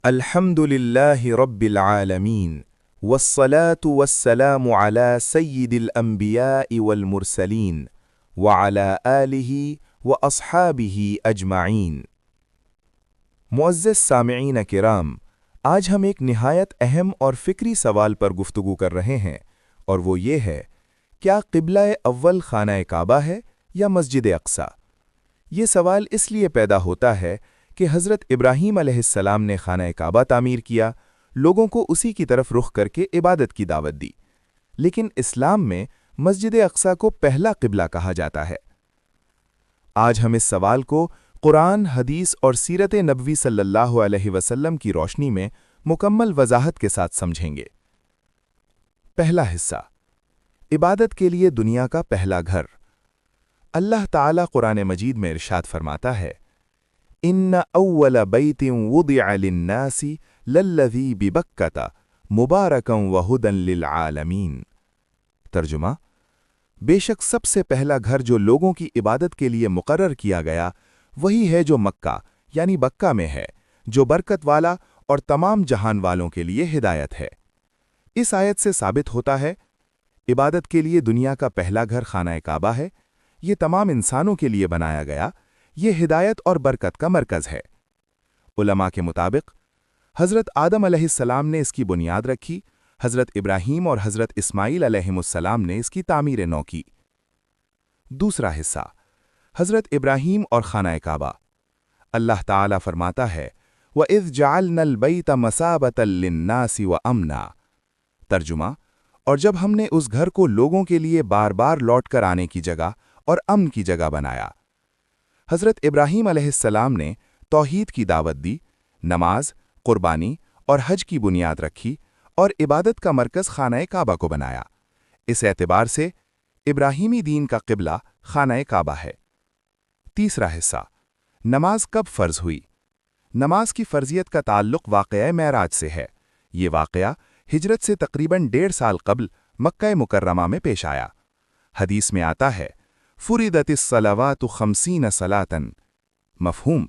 الحمد لله رب العالمين والصلاة والسلام على سيد الأنبياء والمرسلين وعلى آله وأصحابه أجمعين۔ معزز سامعین کرام، آج ہم ایک نہایت اہم اور فکری سوال پر گفتگو کر رہے ہیں، اور وہ یہ ہے: کیا قبلہ اول خانہ کعبہ ہے یا مسجد اقصی؟ یہ سوال اس لیے پیدا ہوتا ہے کہ حضرت ابراہیم علیہ السلام نے خانہ کعبہ تعمیر کیا، لوگوں کو اسی کی طرف رخ کر کے عبادت کی دعوت دی، لیکن اسلام میں مسجد اقصی کو پہلا قبلہ کہا جاتا ہے۔ آج ہم اس سوال کو قرآن، حدیث اور سیرت نبوی صلی اللہ علیہ وسلم کی روشنی میں مکمل وضاحت کے ساتھ سمجھیں گے۔ پہلا حصہ، عبادت کے لیے دنیا کا پہلا گھر۔ اللہ تعالیٰ قرآن مجید میں ارشاد فرماتا ہے: ان اول بیت وضع للناس للذی ببکۃ مبارکا وہدی للعالمین۔ ترجمہ: بے شک سب سے پہلا گھر جو لوگوں کی عبادت کے لیے مقرر کیا گیا وہی ہے جو مکہ یعنی بکہ میں ہے، جو برکت والا اور تمام جہان والوں کے لیے ہدایت ہے۔ اس آیت سے ثابت ہوتا ہے عبادت کے لیے دنیا کا پہلا گھر خانہ کعبہ ہے، یہ تمام انسانوں کے لیے بنایا گیا، یہ ہدایت اور برکت کا مرکز ہے۔ علماء کے مطابق حضرت آدم علیہ السلام نے اس کی بنیاد رکھی، حضرت ابراہیم اور حضرت اسماعیل علیہ السلام نے اس کی تعمیر نو کی۔ دوسرا حصہ، حضرت ابراہیم اور خانہ کعبہ۔ اللہ تعالیٰ فرماتا ہے: وَإِذْ جَعَلْنَا الْبَيْتَ مَثَابَةً لِلنَّاسِ وَأَمْنًا۔ ترجمہ: اور جب ہم نے اس گھر کو لوگوں کے لیے بار بار لوٹ کر آنے کی جگہ اور امن کی جگہ بنایا۔ حضرت ابراہیم علیہ السلام نے توحید کی دعوت دی، نماز، قربانی اور حج کی بنیاد رکھی، اور عبادت کا مرکز خانہ کعبہ کو بنایا۔ اس اعتبار سے ابراہیمی دین کا قبلہ خانہ کعبہ ہے۔ تیسرا حصہ، نماز کب فرض ہوئی؟ نماز کی فرضیت کا تعلق واقعہ معراج سے ہے۔ یہ واقعہ ہجرت سے تقریباً 1.5 سال قبل مکہ مکرمہ میں پیش آیا۔ حدیث میں آتا ہے: فرضت الصلوات 50 صلاۃً۔ مفہوم: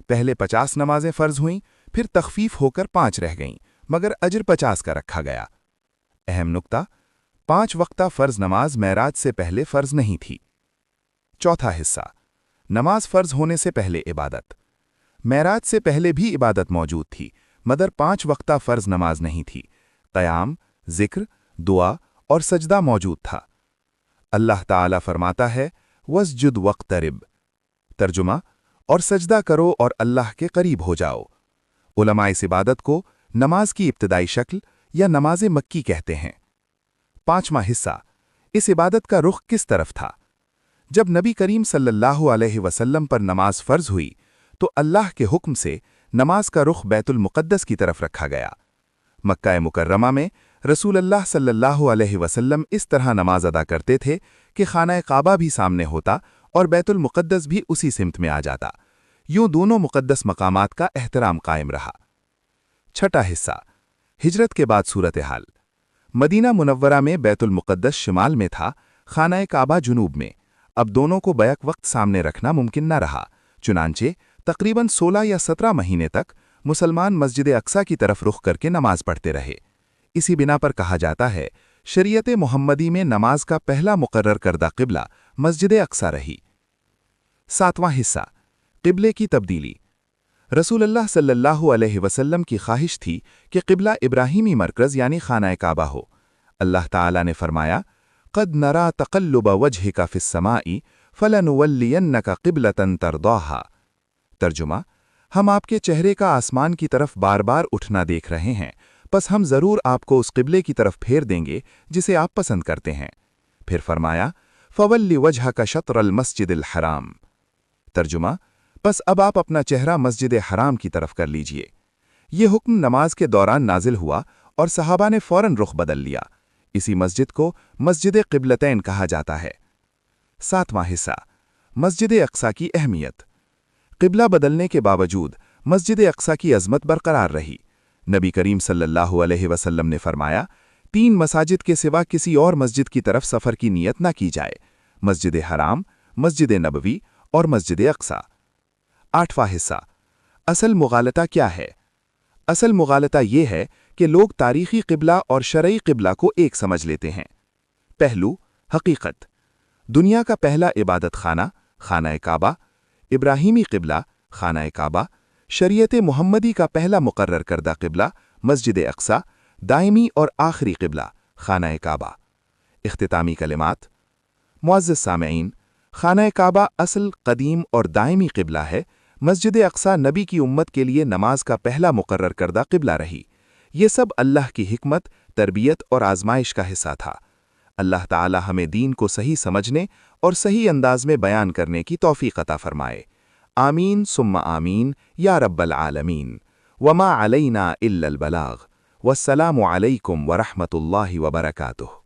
پہلے 50 نمازیں فرض ہوئیں، پھر تخفیف ہو کر 5 رہ گئیں، مگر اجر 50 کا رکھا گیا۔ اہم نکتہ: 5 وقتہ فرض نماز معراج سے پہلے فرض نہیں تھی۔ چوتھا حصہ، نماز فرض ہونے سے پہلے عبادت۔ معراج سے پہلے بھی عبادت موجود تھی، مگر 5 وقتہ فرض نماز نہیں تھی۔ قیام، ذکر، دعا اور سجدہ موجود تھا۔ اللہ تعالیٰ فرماتا ہے: وَاسْجُدْ وَاقْتَرِب۔ ترجمہ: اور سجدہ کرو اور اللہ کے قریب ہو جاؤ۔ علماء اس عبادت کو نماز کی ابتدائی شکل یا نماز مکی کہتے ہیں۔ پانچواں حصہ، اس عبادت کا رخ کس طرف تھا؟ جب نبی کریم صلی اللہ علیہ وسلم پر نماز فرض ہوئی تو اللہ کے حکم سے نماز کا رخ بیت المقدس کی طرف رکھا گیا۔ مکہ مکرمہ میں رسول اللہ صلی اللہ علیہ وسلم اس طرح نماز ادا کرتے تھے کہ خانہ کعبہ بھی سامنے ہوتا اور بیت المقدس بھی اسی سمت میں آ جاتا۔ یوں دونوں مقدس مقامات کا احترام قائم رہا۔ چھٹا حصہ، ہجرت کے بعد صورتحال۔ مدینہ منورہ میں بیت المقدس شمال میں تھا، خانہ کعبہ جنوب میں۔ اب دونوں کو بیک وقت سامنے رکھنا ممکن نہ رہا، چنانچہ تقریباً 16 یا 17 مہینے تک مسلمان مسجد اقصی کی طرف رخ کر کے نماز پڑھتے رہے۔ اسی بنا پر کہا جاتا ہے شریعت محمدی میں نماز کا پہلا مقرر کردہ قبلہ مسجد اقصی رہی۔ ساتواں حصہ، قبلے کی تبدیلی۔ رسول اللہ صلی اللہ علیہ وسلم کی خواہش تھی کہ قبلہ ابراہیمی مرکز یعنی خانہ کعبہ ہو۔ اللہ تعالیٰ نے فرمایا: قد نرا تقلب وجهك في السماء فلنولینک قبلۃ ترضاها۔ ترجمہ: ہم آپ کے چہرے کا آسمان کی طرف بار بار اٹھنا دیکھ رہے ہیں، پس ہم ضرور آپ کو اس قبلے کی طرف پھیر دیں گے جسے آپ پسند کرتے ہیں۔ پھر فرمایا: فَوَلِّ وَجْهَكَ شَطْرَ الْمَسْجِدِ الْحَرَامِ۔ ترجمہ: پس اب آپ اپنا چہرہ مسجد حرام کی طرف کر لیجئے۔ یہ حکم نماز کے دوران نازل ہوا اور صحابہ نے فوراً رخ بدل لیا۔ اسی مسجد کو مسجد قبلتین کہا جاتا ہے۔ ساتواں حصہ، مسجد اقصی کی اہمیت۔ قبلہ بدلنے کے باوجود مسجد اقصی کی عظمت برقرار رہی۔ نبی کریم صلی اللہ علیہ وسلم نے فرمایا: 3 مساجد کے سوا کسی اور مسجد کی طرف سفر کی نیت نہ کی جائے: مسجد حرام، مسجد نبوی اور مسجد اقصی۔ 8واں حصہ، اصل مغالطہ کیا ہے؟ اصل مغالطہ یہ ہے کہ لوگ تاریخی قبلہ اور شرعی قبلہ کو ایک سمجھ لیتے ہیں۔ پہلو، حقیقت: دنیا کا پہلا عبادت خانہ، خانہ کعبہ، ابراہیمی قبلہ، خانہ کعبہ، شریعت محمدی کا پہلا مقرر کردہ قبلہ، مسجد اقصی، دائمی اور آخری قبلہ، خانہ کعبہ۔ اختتامی کلمات۔ معزز سامعین، خانہ کعبہ اصل، قدیم اور دائمی قبلہ ہے۔ مسجد اقصی نبی کی امت کے لیے نماز کا پہلا مقرر کردہ قبلہ رہی۔ یہ سب اللہ کی حکمت، تربیت اور آزمائش کا حصہ تھا۔ اللہ تعالی ہمیں دین کو صحیح سمجھنے اور صحیح انداز میں بیان کرنے کی توفیق عطا فرمائے۔ آمین ثم آمین یا رب العالمین۔ وما علینا الا البلاغ۔ والسلام علیکم ورحمۃ اللہ وبرکاتہ۔